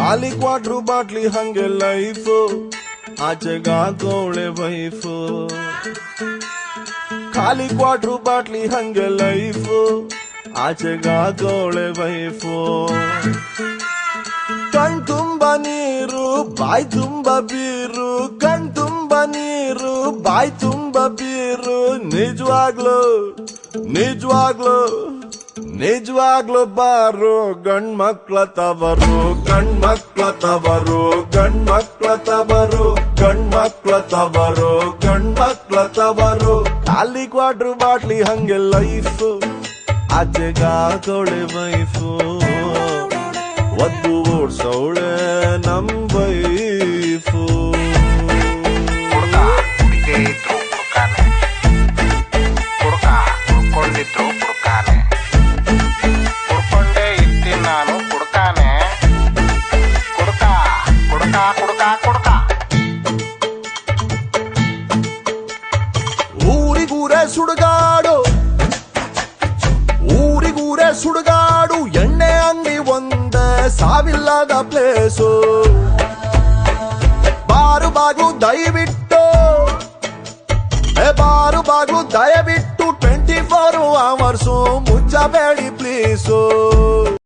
ಖಾಲಿ quarter bottle ಹಂಗೆ life ಆಚೆಗಾಕೋಳೆ wife ಖಾಲಿ ಕ್ವಾಟ್ರು ಬಾಟ್ಲಿ ಹಂಗೆ ಲೈಫ್ ಆಚೆಗಾಕೋಳೆ ವೈಫ್ ಕಣ್ ತುಂಬ ನೀರು ಬಾಯ್ ತುಂಬ ಬೀರು ಕಣ್ ತುಂಬ ನೀರು ಬಾಯ್ ತುಂಬ ಬೀರು ನಿಜವಾಗ್ಲು ನಿಜವಾಗ್ಲು ನಿಜವಾಗ್ಲು ಬಾರು ಗಂಡ್ಮಕ್ಳ ತವರು ಗಂಡ್ಮಕ್ಳ ತವರು ಗಂಡ್ಮಕ್ಳ ತವರು ಗಂಡ್ಮಕ್ಳ ತವರು ಗಂಡ್ಮಕ್ಳ ತವರು ಖಾಲಿ ಕ್ವಾಟ್ರು ಬಾಟ್ಲಿ ಹಂಗೆ ಲೈಫ್ ಆಚೆಗಾಕೋಳೆ ವೈಫು ಒದ್ದು ಓಡ್ಸೋಳೆ ನಮ್ ವೈಫು ಊರಿಗೂರೇ ಸುಡುಗಾಡು ಊರಿಗೂರೇ ಸುಡುಗಾಡು ಎಣ್ಣೆ ಅಂಗಡಿ ಒಂದೇ ಸಾವಿಲ್ಲದ ಪ್ಲೇಸು ಬಾರು ಬಾಗ್ಲು ದಯವಿಟ್ಟು ಬಾರು ಬಾಗ್ಲು ದಯವಿಟ್ಟು 24 hours ಮುಚ್ಚಬೇಡಿ ಪ್ಲೀಸು